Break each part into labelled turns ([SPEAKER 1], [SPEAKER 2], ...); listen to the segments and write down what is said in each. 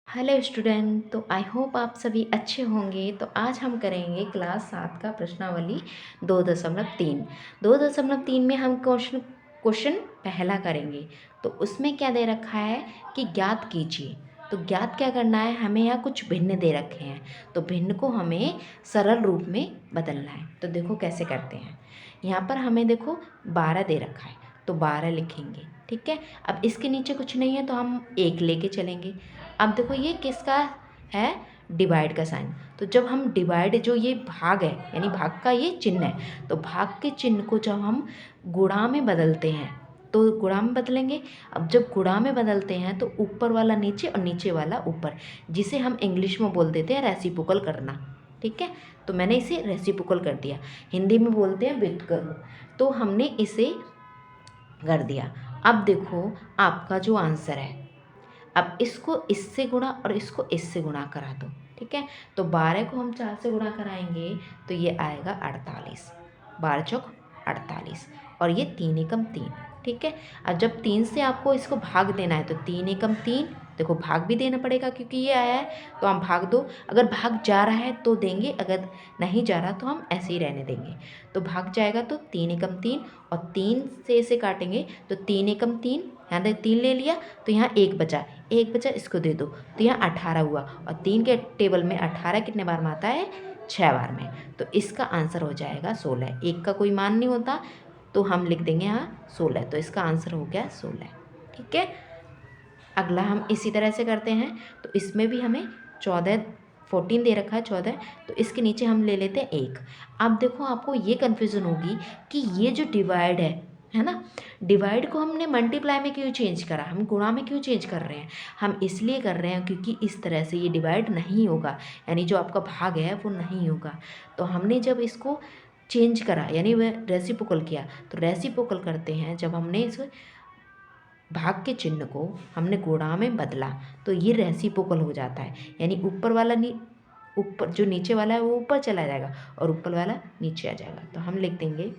[SPEAKER 1] Hello student. तो I hope आप सभी अच्छे होंगे। तो आज हम करेंगे क्लास 7 का प्रश्नावली 2.3। 2.3 में हम क्वेश्चन पहला करेंगे। तो उसमें क्या दे रखा है कि ज्ञात कीजिए। तो ज्ञात क्या करना है, हमें यहाँ कुछ भिन्न दे रखे हैं। तो भिन्न को हमें सरल रूप में बदलना है। तो देखो कैसे करते हैं। यहाँ पर हमें देखो 12 दे रखा है, तो 12 लिखेंगे। ठीक है, अब इसके नीचे कुछ नहीं है तो हम 1 लेके चलेंगे। अब देखो ये किसका है, डिवाइड का साइन। तो जब हम डिवाइड, जो ये भाग है यानी भाग का ये चिन्ह है, तो भाग के चिन्ह को जब हम गुणा में बदलते हैं तो गुणा में बदलेंगे। अब जब गुणा में बदलते हैं तो ऊपर वाला नीचे और नीचे वाला ऊपर, जिसे हम इंग्लिश में बोल देते हैं रेसिप्रोकल करना। ठीक है, तो मैंने इसे रेसिप्रोकल कर दिया। हिंदी में बोलते हैं व्युत्क्रम। तो हमने इसे कर दिया। अब देखो आपका जो आंसर है, अब इसको इससे गुणा और इसको इससे गुणा करा दो। ठीक है, तो 12 को हम 4 से गुणा कराएंगे तो ये आएगा 48। 12 चौक 48 और ये 3 एकम 3। ठीक है, अब जब 3 से आपको इसको भाग देना है तो 3 एकम 3, देखो भाग भी देना पड़ेगा क्योंकि ये आया है, तो हम भाग दो। अगर भाग जा रहा है तो देंगे, अगर नहीं जा रहा तो हम ऐसे ही रहने देंगे। तो भाग जाएगा तो 3 एकम 3 और 3 से इसे काटेंगे तो 3 एकम 3, यहाँ तक 3 ले लिया तो यहाँ 1 बचा, 1 बचा इसको दे दो तो यहाँ 18 हुआ। और 3 के टेबल में 18 कितने बार में आता है, 6 बार में। तो इसका आंसर हो जाएगा 16। 1 का कोई मान नहीं होता तो हम लिख देंगे यहाँ 16। तो इसका आंसर हो गया 16। ठीक है, अगला हम इसी तरह से करते हैं। तो इसमें भी हमें 14 दे रखा है, 14। तो इसके नीचे हम ले लेते हैं 1। अब देखो आपको ये कन्फ्यूज़न होगी कि ये जो डिवाइड है ना, डिवाइड को हमने मल्टीप्लाई में क्यों चेंज करा, हम गुणा में क्यों चेंज कर रहे हैं। हम इसलिए कर रहे हैं क्योंकि इस तरह से ये डिवाइड नहीं होगा, यानी जो आपका भाग है वो नहीं होगा। तो हमने जब इसको चेंज करा यानी वह रेसिप्रोकल किया, तो रेसिप्रोकल करते हैं जब हमने इस भाग के चिन्ह को हमने गुणा में बदला तो ये रेसिप्रोकल हो जाता है, यानी ऊपर वाला ऊपर जो नीचे वाला है वो ऊपर चला जाएगा और ऊपर वाला नीचे आ जाएगा। तो हम लिख देंगे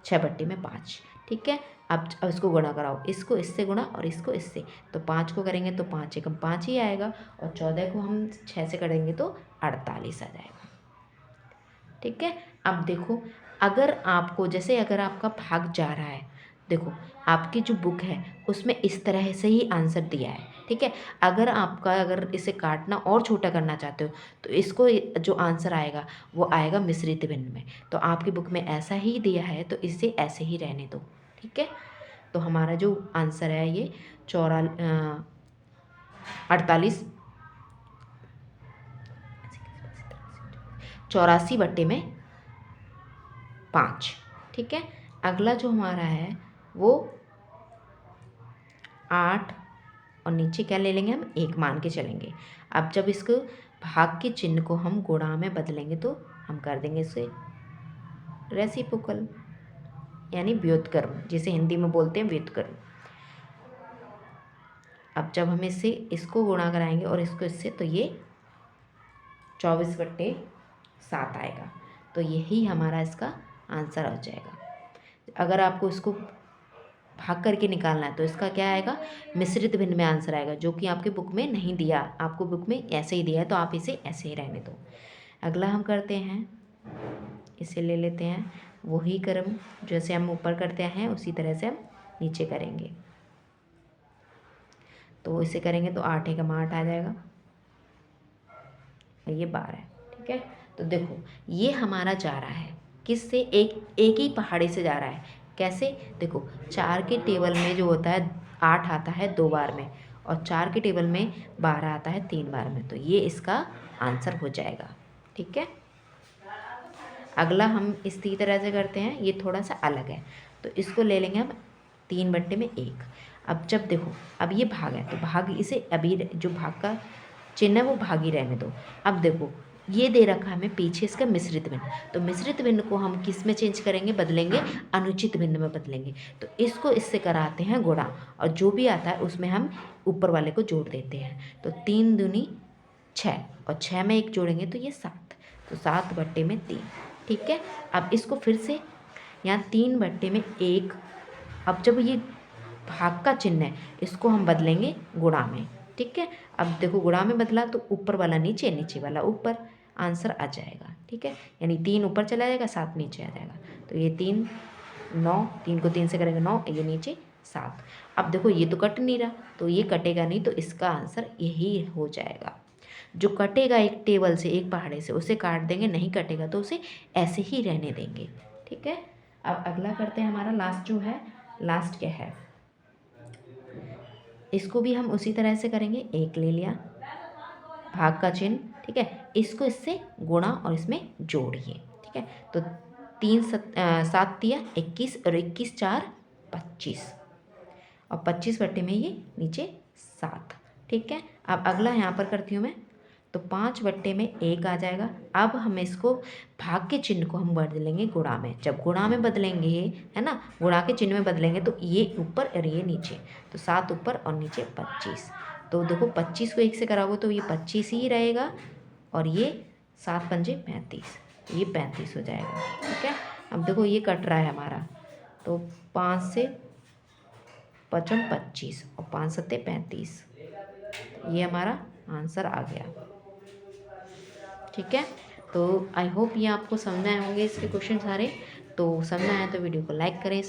[SPEAKER 1] 6/5। ठीक है, अब इसको गुणा कराओ, इसको इससे गुणा और इसको इससे। तो 5 को करेंगे तो 5 एकम 5 ही आएगा और 14 को हम 6 से करेंगे तो 48 आ जाएगा। ठीक है, अब देखो अगर आपको, जैसे अगर आपका भाग जा रहा है, देखो आपकी जो बुक है उसमें इस तरह से ही आंसर दिया है। ठीक है, अगर इसे काटना और छोटा करना चाहते हो तो इसको जो आंसर आएगा वो आएगा मिश्रित भिन्न में। तो आपकी बुक में ऐसा ही दिया है तो इसे ऐसे ही रहने दो। ठीक है, तो हमारा जो आंसर है ये 84/5। ठीक है, अगला जो हमारा है वो 8 और नीचे क्या ले लेंगे, हम 1 मान के चलेंगे। अब जब इसको भाग के चिन्ह को हम गुणा में बदलेंगे तो हम कर देंगे इसे रेसिप्रोकल यानी व्युत्क्रम, जिसे हिंदी में बोलते हैं व्युत्क्रम। अब जब हम इसको गुणा कराएंगे और इसको इससे, तो ये 24/7 आएगा। तो यही हमारा इसका आंसर हो जाएगा। अगर आपको इसको भाग करके निकालना है तो इसका क्या आएगा, मिश्रित भिन्न में आंसर आएगा, जो कि आपकी बुक में नहीं दिया, आपको बुक में ऐसे ही दिया है तो आप इसे ऐसे ही रहने दो। अगला हम करते हैं, इसे ले लेते हैं, वही क्रम जैसे हम ऊपर करते हैं उसी तरह से हम नीचे करेंगे। तो इसे करेंगे तो 8 एकम 8 आ जाएगा और ये 12। ठीक है, तो देखो ये हमारा जा रहा है किससे, एक ही पहाड़ी से जा रहा है। कैसे, देखो 4 के टेबल में जो होता है 8 आता है 2 बार में और 4 के टेबल में 12 आता है 3 बार में। तो ये इसका आंसर हो जाएगा। ठीक है, अगला हम इसी तरह से करते हैं, ये थोड़ा सा अलग है। तो इसको ले लेंगे हम 3/1। अब जब देखो अब ये भाग है तो भाग, इसे अभी जो भाग का चिन्ह है वो भाग ही रहने दो। अब देखो ये दे रखा है हमें पीछे इसका मिश्रित भिन्न, तो मिश्रित भिन्न को हम किस में चेंज करेंगे, बदलेंगे, अनुचित भिन्न में बदलेंगे। तो इसको इससे कराते हैं गुणा और जो भी आता है उसमें हम ऊपर वाले को जोड़ देते हैं। तो 3 दूनी 6 और 6 में 1 जोड़ेंगे तो ये 7, तो 7/3। ठीक है, अब इसको फिर से यहाँ 3/1। अब जब ये भाग का चिन्ह है इसको हम बदलेंगे गुणा में। ठीक है। अब देखो गुणा में बदला तो ऊपर वाला नीचे, नीचे वाला ऊपर, आंसर आ जाएगा। ठीक है, यानी 3 ऊपर चला जाएगा, 7 नीचे आ जाएगा। तो ये 3 9, 3 को 3 से करेंगे 9, ये नीचे 7। अब देखो ये तो कट नहीं रहा, तो ये कटेगा नहीं, तो इसका आंसर यही हो जाएगा। जो कटेगा एक टेबल से, एक पहाड़े से, उसे काट देंगे, नहीं कटेगा तो उसे ऐसे ही रहने देंगे। ठीक है। अब अगला करते हैं, हमारा लास्ट जो है, लास्ट क्या है, इसको भी हम उसी तरह से करेंगे। एक ले लिया, भाग का चिन्ह, ठीक है, इसको इससे गुणा और इसमें जोड़िए। ठीक है, तो 7 दिया 21 और 21 4 25 और 25 बट्टे में ये नीचे 7। ठीक है, अब अगला यहाँ पर करती हूँ मैं, तो 5 बट्टे में 1 आ जाएगा। अब हम इसको भाग के चिन्ह को हम बदलेंगे गुणा में। जब गुणा में बदलेंगे, है ना, गुणा के चिन्ह में बदलेंगे तो ये ऊपर और ये नीचे, तो 7 ऊपर और नीचे 25। तो देखो 25 को 1 से कराओगे तो ये 25 ही रहेगा, और ये 7 पंजे 35, ये 35 हो जाएगा। ठीक है, अब देखो ये कट रहा है हमारा, तो 5 से 55 25 और 5 सत्ते 35, ये हमारा आंसर आ गया। ठीक है, तो आई होप ये आपको समझ आए होंगे इसके क्वेश्चन सारे। तो समझ आया तो वीडियो को लाइक करें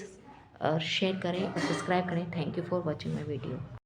[SPEAKER 1] और शेयर करें और सब्सक्राइब करें। Thank you for watching my video.